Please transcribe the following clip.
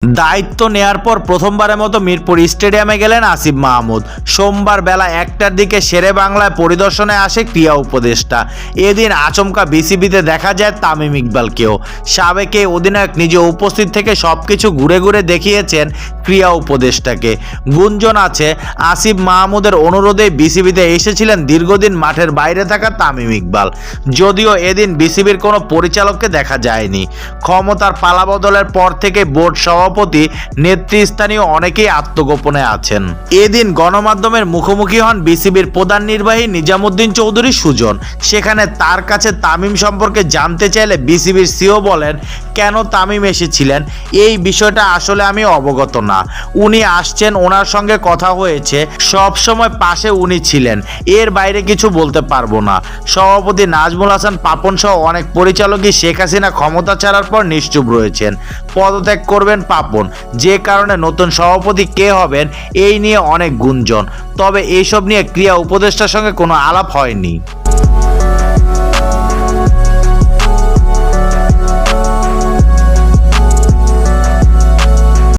দায়িত্ব নেয়ার পর প্রথমবারের মতো মিরপুর স্টেডিয়ামে গেলেন আসিফ মাহমুদ। সোমবার বেলা 1টার দিকে শেরে বাংলায় পরিদর্শনে আসে ক্রীড়া উপদেষ্টা। এদিন আচমকা বিসিবিতে দেখা যায় তামিম ইকবালকেও। সাবেক এই অধিনায়ক নিজে উপস্থিত থেকে সবকিছু ঘুরে ঘুরে দেখিয়েছেন ক্রীড়া উপদেষ্টাকে। গুঞ্জন আছে আসিফ মাহমুদের অনুরোধে বিসিবিতে এসেছিলেন দীর্ঘদিন মাঠের বাইরে থাকা তামিম ইকবাল। যদিও এদিন বিসিবির কোনো পরিচালককে দেখা যায়নি। ক্ষমতার পালাবদলের পর থেকে বোর্ড সভাপতি নেতৃস্থানীয় অনেকেই আত্মগোপনে আছেন। এদিন গণমাধ্যমের মুখোমুখি হন বিসিবির প্রধান নির্বাহী নিজামুদ্দিন চৌধুরী সুজন। সেখানে তার কাছে তামিম সম্পর্কে জানতে চাইলে বিসিবির সিও বলেন, কেন তামিম এসেছিলেন এই বিষয়টা আসলে আমি অবগত না। উনি আসছেন, ওনার সঙ্গে কথা হয়েছে, সব সময় পাশে উনি ছিলেন, এর বাইরে কিছু বলতে পারবো না। সভাপতি নাজমুল হাসান পাপন সহ অনেক পরিচালকই শেখ হাসিনা ক্ষমতা ছাড়ার পর নিশ্চুপ রয়েছেন। পদত্যাগ করবেন পাপন, যে কারণে নতুন সভাপতি কে হবেন এই নিয়ে অনেক গুঞ্জন। তবে এইসব নিয়ে ক্রীড়া উপদেষ্টার সঙ্গে কোনো আলাপ হয়নি।